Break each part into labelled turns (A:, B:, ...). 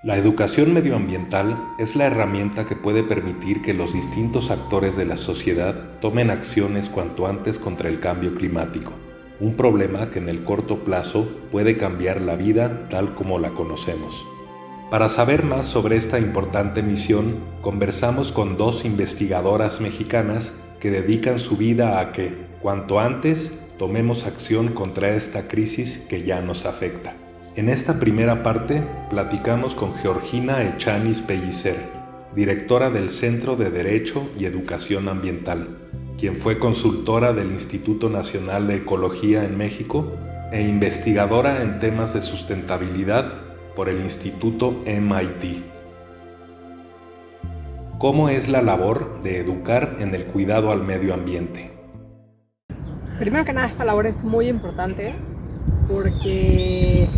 A: La educación medioambiental es la herramienta que puede permitir que los distintos actores de la sociedad tomen acciones cuanto antes contra el cambio climático, un problema que en el corto plazo puede cambiar la vida tal como la conocemos. Para saber más sobre esta importante misión, conversamos con dos investigadoras mexicanas que dedican su vida a que, cuanto antes, tomemos acción contra esta crisis que ya nos afecta. En esta primera parte, platicamos con Georgina Echanis Pellicer, directora del Centro de Derecho y Educación Ambiental, quien fue consultora del Instituto Nacional de Ecología en México e investigadora en temas de sustentabilidad por el Instituto MIT. ¿Cómo es la labor de educar en el cuidado al medio ambiente?
B: Primero que nada, esta labor es muy importante porque,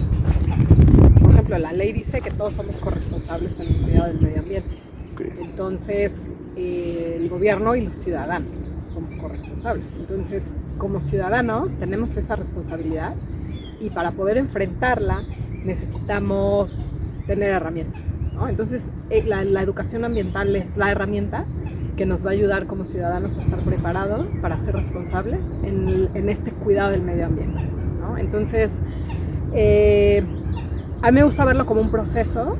B: por ejemplo, la ley dice que todos somos corresponsables en el cuidado del medio ambiente. Entonces, el gobierno y los ciudadanos somos corresponsables. Entonces, como ciudadanos tenemos esa responsabilidad y para poder enfrentarla necesitamos tener herramientas, ¿no? Entonces, la educación ambiental es la herramienta que nos va a ayudar como ciudadanos a estar preparados para ser responsables en este cuidado del medio ambiente, ¿no? Entonces, a mí me gusta verlo como un proceso.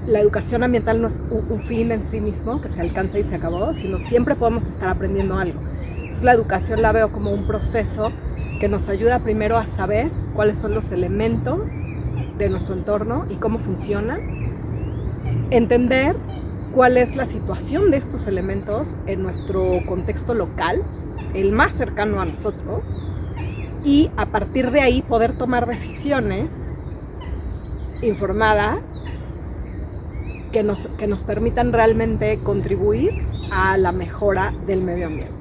B: La educación ambiental no es un fin en sí mismo que se alcanza y se acabó, sino siempre podemos estar aprendiendo algo. Entonces, la educación la veo como un proceso que nos ayuda primero a saber cuáles son los elementos de nuestro entorno y cómo funcionan, entender cuál es la situación de estos elementos en nuestro contexto local, el más cercano a nosotros, y a partir de ahí poder tomar decisiones informadas que nos permitan realmente contribuir a la mejora del medio ambiente.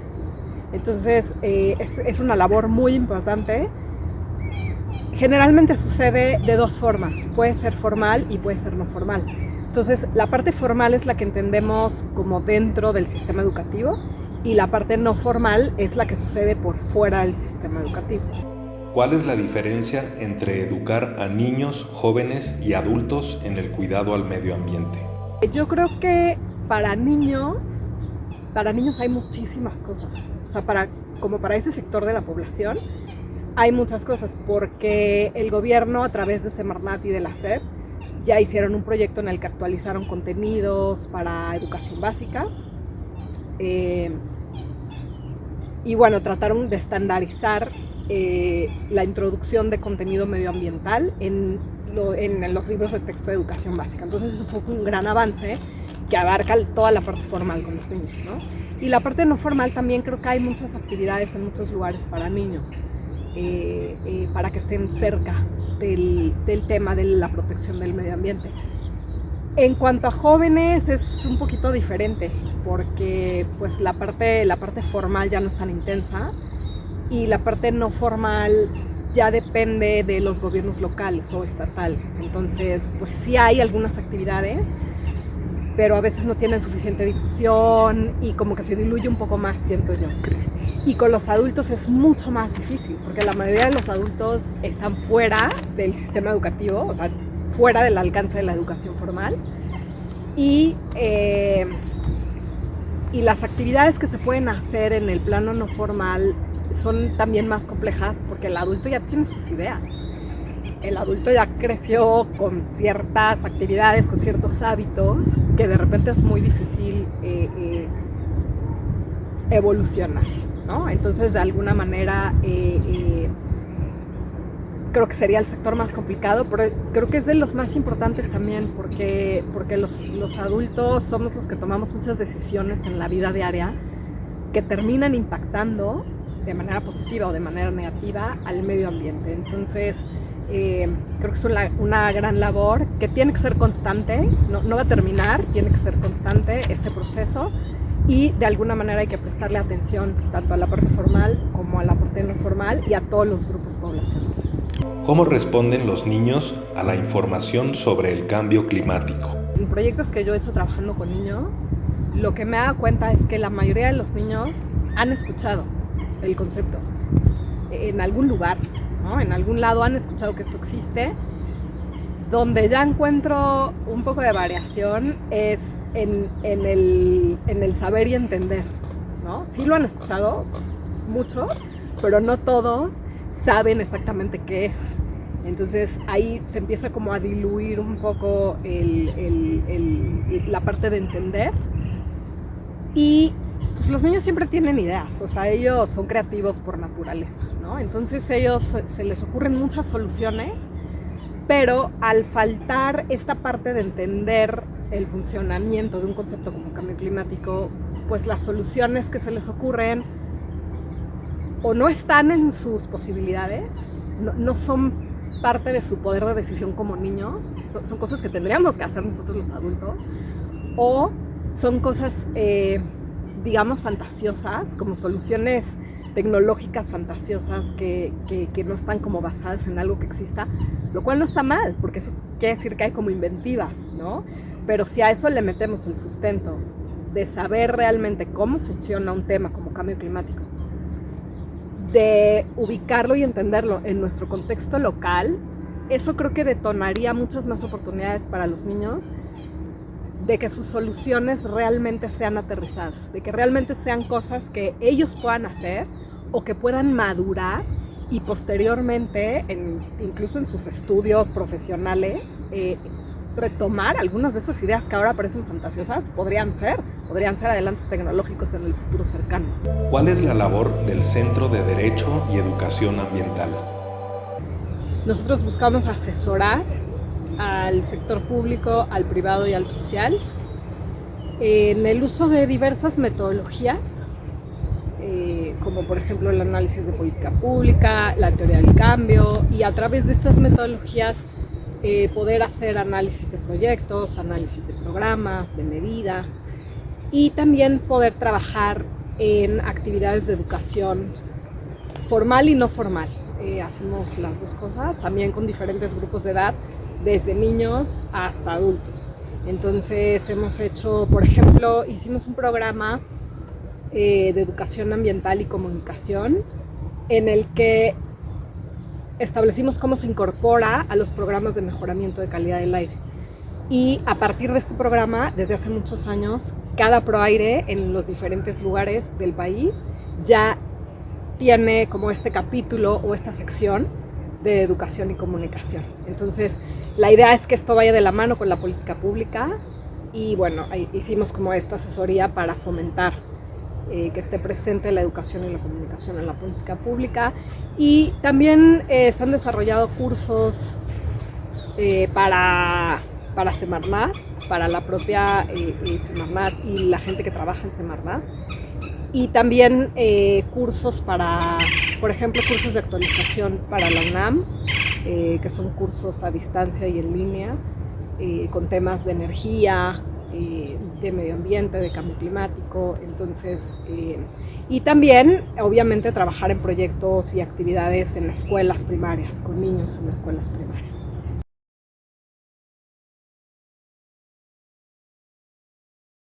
B: Entonces, es una labor muy importante. Generalmente sucede de dos formas, puede ser formal y puede ser no formal. Entonces, la parte formal es la que entendemos como dentro del sistema educativo y la parte no formal es la que sucede por fuera del sistema educativo.
A: ¿Cuál es la diferencia entre educar a niños, jóvenes y adultos en el cuidado al medio ambiente?
B: Yo creo que para niños hay muchísimas cosas. O sea, como para ese sector de la población hay muchas cosas porque el gobierno a través de Semarnat y de la SEP ya hicieron un proyecto en el que actualizaron contenidos para educación básica y bueno, trataron de estandarizar la introducción de contenido medioambiental en los libros de texto de educación básica. Entonces eso fue un gran avance que abarca toda la parte formal con los niños, ¿no? Y la parte no formal también creo que hay muchas actividades en muchos lugares para niños, para que estén cerca del tema de la protección del medio ambiente. En cuanto a jóvenes es un poquito diferente porque pues la parte formal ya no es tan intensa y la parte no formal ya depende de los gobiernos locales o estatales. Entonces, pues sí hay algunas actividades, pero a veces no tienen suficiente difusión y como que se diluye un poco más, siento yo.
A: Okay.
B: Y con los adultos es mucho más difícil, porque la mayoría de los adultos están fuera del sistema educativo, o sea, fuera del alcance de la educación formal. Y las actividades que se pueden hacer en el plano no formal son también más complejas porque el adulto ya tiene sus ideas. El adulto ya creció con ciertas actividades, con ciertos hábitos que de repente es muy difícil evolucionar, ¿no? Entonces, de alguna manera, creo que sería el sector más complicado, pero creo que es de los más importantes también porque los adultos somos los que tomamos muchas decisiones en la vida diaria que terminan impactando de manera positiva o de manera negativa al medio ambiente. Entonces, creo que es una gran labor que tiene que ser constante, no va a terminar, tiene que ser constante este proceso y de alguna manera hay que prestarle atención tanto a la parte formal como a la parte no formal y a todos los grupos poblacionales.
A: ¿Cómo responden los niños a la información sobre el cambio climático?
B: En proyectos que yo he hecho trabajando con niños, lo que me he dado cuenta es que la mayoría de los niños han escuchado el concepto en algún lugar, ¿no? En algún lado han escuchado que esto existe Donde ya encuentro un poco de variación es en el saber y entender, ¿no? Sí lo han escuchado muchos, pero no todos saben exactamente qué es. Entonces ahí se empieza como a diluir un poco la parte de entender. Y pues los niños siempre tienen ideas, o sea, ellos son creativos por naturaleza, ¿no? Entonces ellos se les ocurren muchas soluciones, pero al faltar esta parte de entender el funcionamiento de un concepto como cambio climático, pues las soluciones que se les ocurren o no están en sus posibilidades, no son parte de su poder de decisión como niños, son cosas que tendríamos que hacer nosotros los adultos, o son cosas, digamos, fantasiosas, como soluciones tecnológicas fantasiosas que no están como basadas en algo que exista, lo cual no está mal, porque eso quiere decir que hay como inventiva, ¿no? Pero si a eso le metemos el sustento de saber realmente cómo funciona un tema como cambio climático, de ubicarlo y entenderlo en nuestro contexto local, eso creo que detonaría muchas más oportunidades para los niños de que sus soluciones realmente sean aterrizadas, de que realmente sean cosas que ellos puedan hacer o que puedan madurar y posteriormente, incluso en sus estudios profesionales, retomar algunas de esas ideas que ahora parecen fantasiosas, podrían ser adelantos tecnológicos en el futuro cercano.
A: ¿Cuál es la labor del Centro de Derecho y Educación Ambiental?
B: Nosotros buscamos asesorar al sector público, al privado y al social en el uso de diversas metodologías, como por ejemplo el análisis de política pública, la teoría del cambio, y a través de estas metodologías poder hacer análisis de proyectos, análisis de programas, de medidas, y también poder trabajar en actividades de educación formal y no formal. Hacemos las dos cosas, también con diferentes grupos de edad, desde niños hasta adultos. Entonces hemos hecho, por ejemplo, hicimos un programa de educación ambiental y comunicación en el que establecimos cómo se incorpora a los programas de mejoramiento de calidad del aire. Y a partir de este programa, desde hace muchos años, cada ProAire en los diferentes lugares del país ya tiene como este capítulo o esta sección de educación y comunicación. Entonces, la idea es que esto vaya de la mano con la política pública y bueno, hicimos como esta asesoría para fomentar que esté presente la educación y la comunicación en la política pública. Y también se han desarrollado cursos para Semarnat, para la propia Semarnat y la gente que trabaja en Semarnat. Y también cursos para, por ejemplo, cursos de actualización para la UNAM, que son cursos a distancia y en línea, con temas de energía, de medio ambiente, de cambio climático. Entonces, y también, obviamente, trabajar en proyectos y actividades en escuelas primarias, con niños en escuelas primarias.